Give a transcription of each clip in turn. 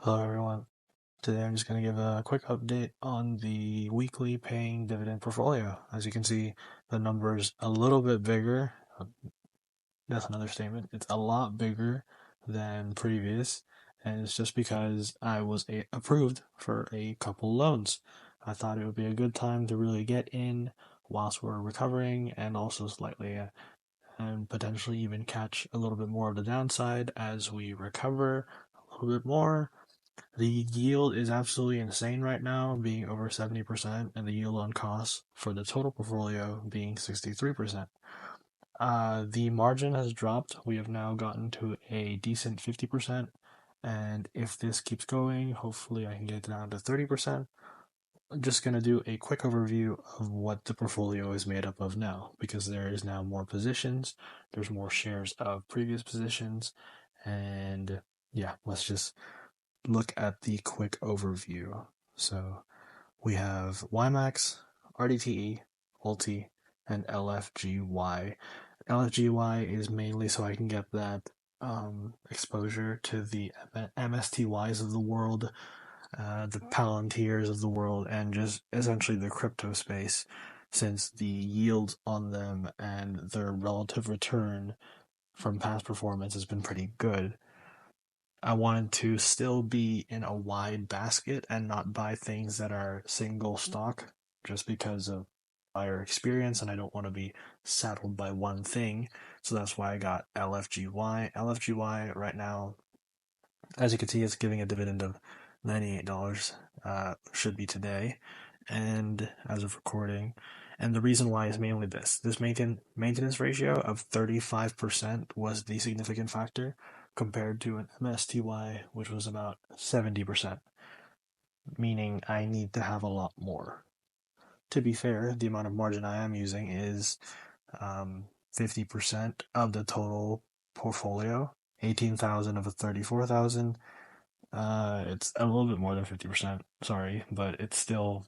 Hello everyone. Today I'm just going to give a quick update on the weekly paying dividend portfolio. As you can see, the number's a little bit bigger. That's another statement. It's a lot bigger than previous, and it's just because I was approved for a couple loans. I thought it would be a good time to really get in whilst we're recovering and also slightly and potentially even catch a little bit more of the downside as we recover a little bit more. The yield is absolutely insane right now, being over 70%, and the yield on cost for the total portfolio being 63%. The margin has dropped. We have now gotten to a decent 50%, and if this keeps going, hopefully I can get it down to 30%. I'm just going to do a quick overview of what the portfolio is made up of now, because there is now more positions, there's more shares of previous positions, and yeah, let's just look at the quick overview. So we have YMAX, RDTE, ULTI, and LFGY. LFGY is mainly so I can get that exposure to the MSTYs of the world, the Palantirs of the world, and just essentially the crypto space, since the yields on them and their relative return from past performance has been pretty good. I wanted to still be in a wide basket and not buy things that are single stock just because of prior experience, and I don't want to be saddled by one thing. So that's why I got LFGY. LFGY right now, as you can see, it's giving a dividend of $98. Should be today, and as of recording. And the reason why is mainly this maintenance ratio of 35% was the significant factor compared to an MSTY, which was about 70%, meaning I need to have a lot more. To be fair, the amount of margin I am using is 50% of the total portfolio, 18,000 of a 34,000. It's a little bit more than 50%, sorry, but it's still,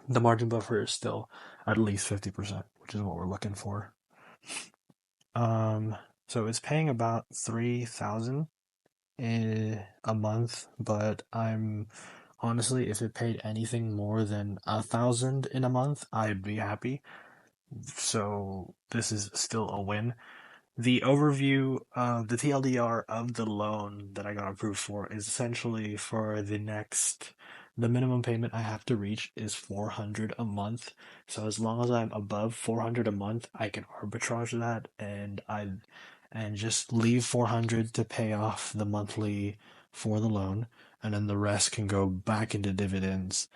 the margin buffer is still at least 50%, which is what we're looking for. So it's paying about 3,000 a month, but I'm honestly, if it paid anything more than 1,000 in a month, I'd be happy. So this is still a win. The overview of the TLDR of the loan that I got approved for is essentially for the minimum payment I have to reach is 400 a month. So as long as I'm above 400 a month, I can arbitrage that and just leave 400 to pay off the monthly for the loan, and then the rest can go back into dividends,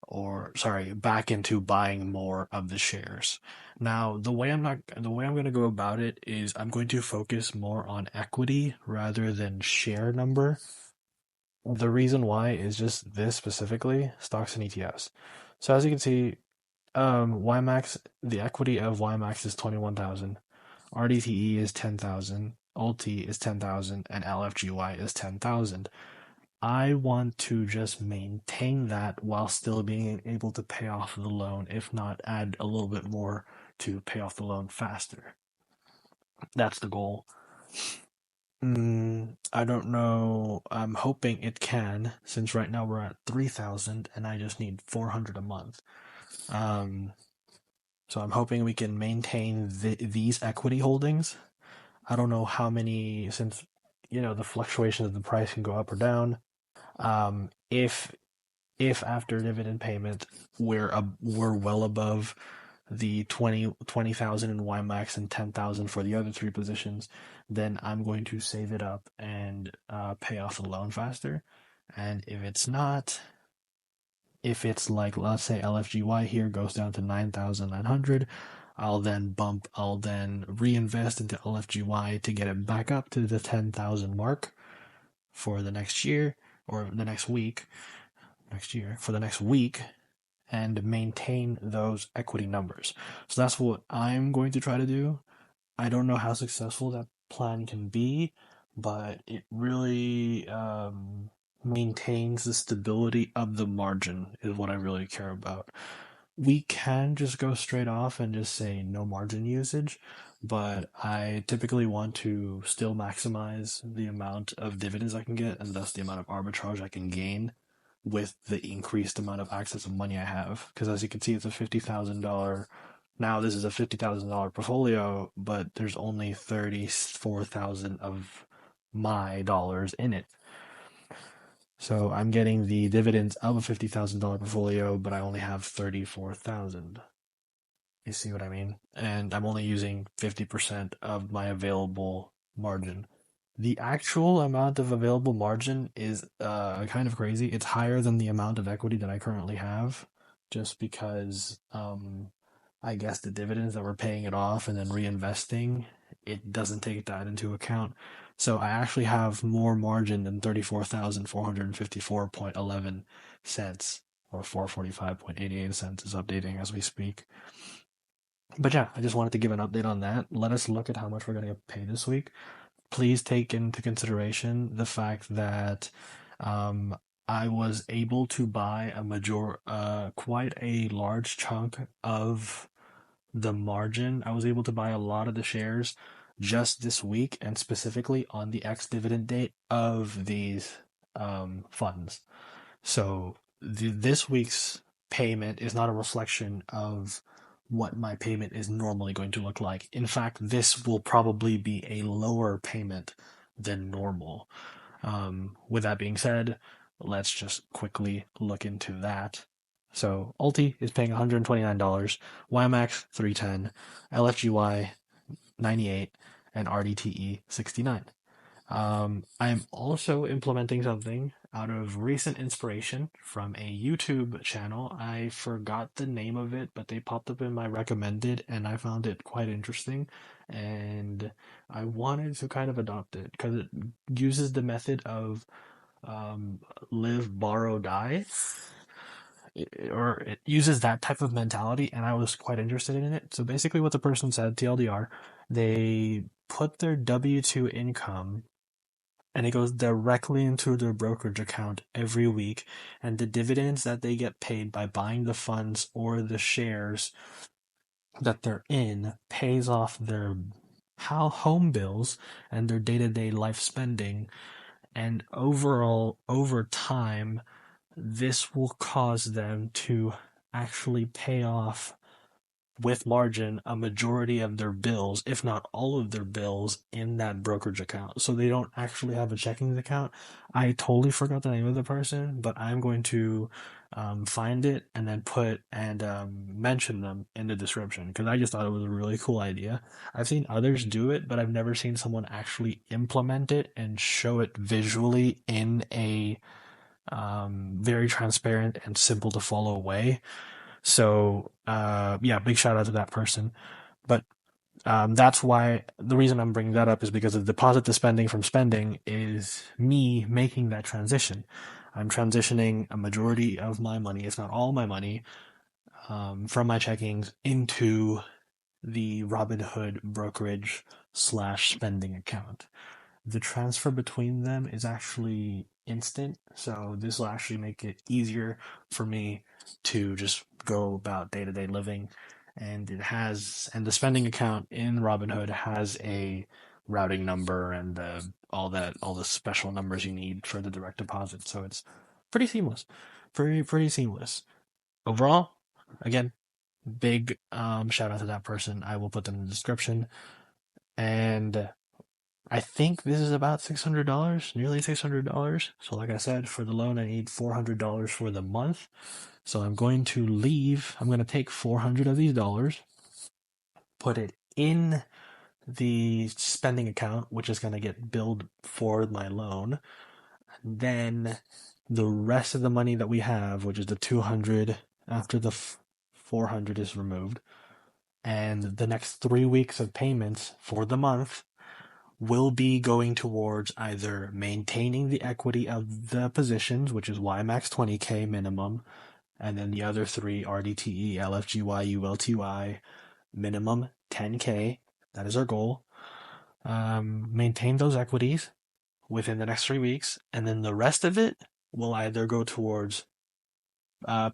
or sorry, back into buying more of the shares. Now, the way I'm going to go about it is I'm going to focus more on equity rather than share number. The reason why is just this specifically, stocks and ETFs. So as you can see, YMAX, the equity of YMAX is 21,000, RDTE is 10,000, ULTI is 10,000, and LFGY is 10,000. I want to just maintain that while still being able to pay off the loan, if not add a little bit more to pay off the loan faster. That's the goal. I don't know. I'm hoping it can, since right now we're at 3,000 and I just need 400 a month. So I'm hoping we can maintain these equity holdings. I don't know how many, since the fluctuation of the price can go up or down. If after dividend payment we're well above the 20,000 in YMAX and 10,000 for the other three positions, then I'm going to save it up and pay off the loan faster. And if it's not, if it's like, let's say LFGY here goes down to 9,900, I'll then reinvest into LFGY to get it back up to the 10,000 mark for the next year, or the next week, for the next week, and maintain those equity numbers. So that's what I'm going to try to do. I don't know how successful that plan can be, but it really maintains the stability of the margin is what I really care about. We can just go straight off and just say no margin usage, but I typically want to still maximize the amount of dividends I can get and thus the amount of arbitrage I can gain with the increased amount of access of money I have. Because as you can see, it's a $50,000. Now this is a $50,000 portfolio, but there's only 34,000 of my dollars in it. So I'm getting the dividends of a $50,000 portfolio, but I only have 34,000. You see what I mean? And I'm only using 50% of my available margin. The actual amount of available margin is kind of crazy. It's higher than the amount of equity that I currently have, just because I guess the dividends that we're paying it off and then reinvesting, it doesn't take that into account. So I actually have more margin than 34,454.11 cents, or 445.88 cents is updating as we speak. But yeah, I just wanted to give an update on that. Let us look at how much we're going to get paid this week. Please take into consideration the fact that um, I was able to buy quite a large chunk of the margin. I was able to buy a lot of the shares just this week and specifically on the ex-dividend date of these funds. So this week's payment is not a reflection of what my payment is normally going to look like. In fact, this will probably be a lower payment than normal. With that being said, let's just quickly look into that. So Alti is paying $129, YMAX 310, LFGY 98, and RDTE 69. I'm also implementing something out of recent inspiration from a YouTube channel. I forgot the name of it, but they popped up in my recommended, and I found it quite interesting. And I wanted to kind of adopt it because it uses the method of um, live, borrow, die, or it uses that type of mentality, and I was quite interested in it. So basically, what the person said, TLDR, they put their W-2 income and it goes directly into their brokerage account every week. And the dividends that they get paid by buying the funds or the shares that they're in pays off their home bills and their day-to-day life spending. And overall, over time, this will cause them to actually pay off with margin a majority of their bills, if not all of their bills, in that brokerage account. So they don't actually have a checking account. I totally forgot the name of the person, but I'm going to find it and then put and mention them in the description because I just thought it was a really cool idea. I've seen others do it, but I've never seen someone actually implement it and show it visually in a very transparent and simple to follow way. So, yeah, big shout out to that person. But that's why the reason I'm bringing that up is because the deposit to spending from spending is me making that transition. I'm transitioning a majority of my money, if not all my money, from my checkings into the Robinhood brokerage slash spending account. The transfer between them is actually instant, so this will actually make it easier for me to just go about day-to-day living. And the spending account in Robinhood has a routing number and all the special numbers you need for the direct deposit. So it's pretty seamless, pretty seamless. Overall, again, big shout out to that person. I will put them in the description. And I think this is about $600, nearly $600. So like I said, for the loan, I need $400 for the month. So I'm going to take 400 of these dollars, put it in the spending account, which is going to get billed for my loan. Then the rest of the money that we have, which is the 200 after the 400 is removed, and the next 3 weeks of payments for the month will be going towards either maintaining the equity of the positions, which is YMAX 20K minimum, and then the other three RDTE, LFGY, ULTY minimum 10K. That is our goal. Maintain those equities within the next 3 weeks, and then the rest of it will either go towards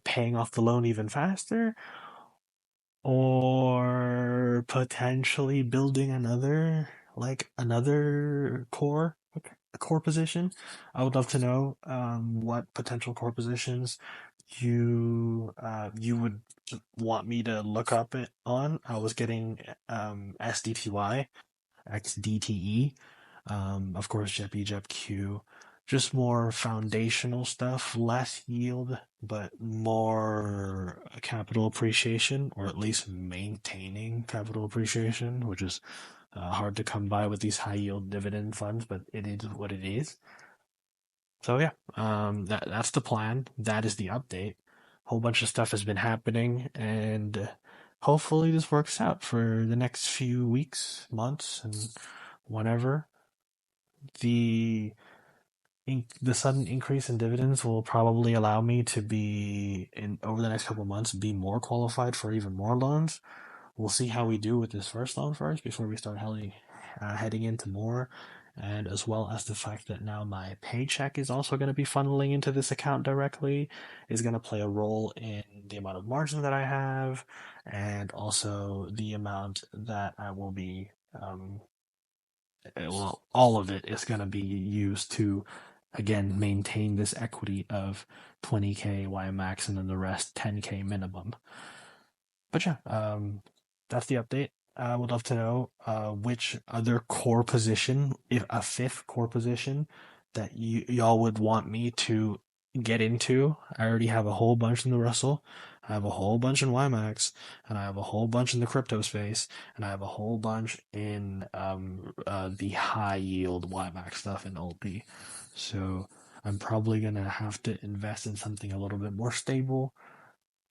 paying off the loan even faster, or potentially building another core position. I would love to know what potential core positions you would want me to look up it on. I was getting SDTY, XDTE, of course, JEPI, JEPQ, just more foundational stuff, less yield, but more capital appreciation, or at least maintaining capital appreciation, which is hard to come by with these high yield dividend funds, but it is what it is. So yeah, that's the plan. That is the update. Whole bunch of stuff has been happening, and hopefully this works out for the next few weeks, months, and whenever. The sudden increase in dividends will probably allow me to be in over the next couple of months be more qualified for even more loans. We'll see how we do with this first loan first before we start heading into more, and as well as the fact that now my paycheck is also going to be funneling into this account directly is going to play a role in the amount of margin that I have, and also the amount that I will be well, all of it is going to be used to, again, maintain this equity of 20K Y max and then the rest 10K minimum. But yeah, that's the update. I would love to know which other core position, if a fifth core position, that y'all would want me to get into. I already have a whole bunch in the Russell. I have a whole bunch in YMAX, and I have a whole bunch in the crypto space, and I have a whole bunch in the high yield YMAX stuff in OLP. So I'm probably gonna have to invest in something a little bit more stable,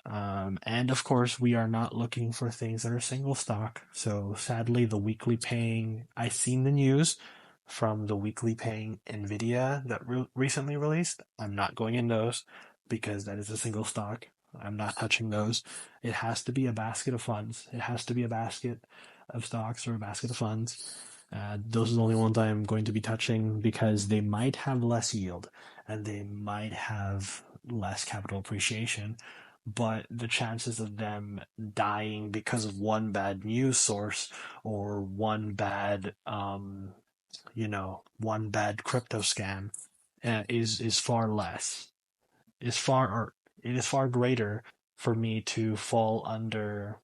and of course, we are not looking for things that are single stock. So sadly, the weekly paying, I've seen the news from the weekly paying Nvidia that recently released. I'm not going in those because that is a single stock. I'm not touching those. It has to be a basket of funds. It has to be a basket of stocks or a basket of funds. Those are the only ones I'm going to be touching because they might have less yield and they might have less capital appreciation, but the chances of them dying because of one bad news source or one bad crypto scam is far less. Is far or it is far greater for me to fall under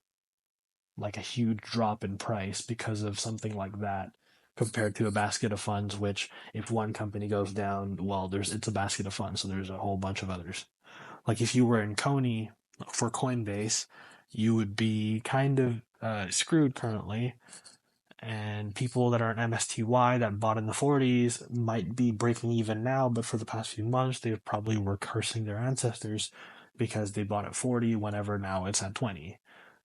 like a huge drop in price because of something like that compared to a basket of funds, which if one company goes down, well, it's a basket of funds, so there's a whole bunch of others. Like if you were in Coney for Coinbase, you would be kind of screwed currently. And people that are in MSTY that bought in the 40s might be breaking even now, but for the past few months, they probably were cursing their ancestors because they bought at 40 whenever now it's at 20.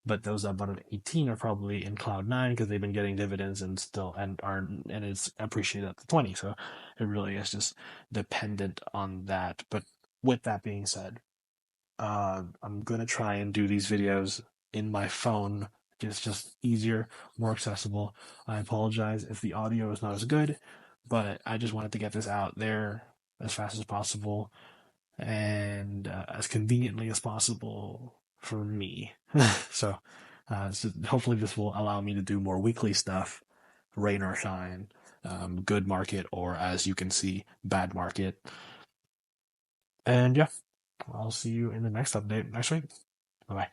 But those that bought at 18 are probably in cloud nine because they've been getting dividends and still and it's appreciated at the 20. So it really is just dependent on that. But with that being said, I'm gonna try and do these videos in my phone. It's just easier, more accessible. I apologize if the audio is not as good, but I just wanted to get this out there as fast as possible and as conveniently as possible for me. So hopefully this will allow me to do more weekly stuff, rain or shine, good market or as you can see, bad market. And yeah, I'll see you in the next update next week. Bye bye.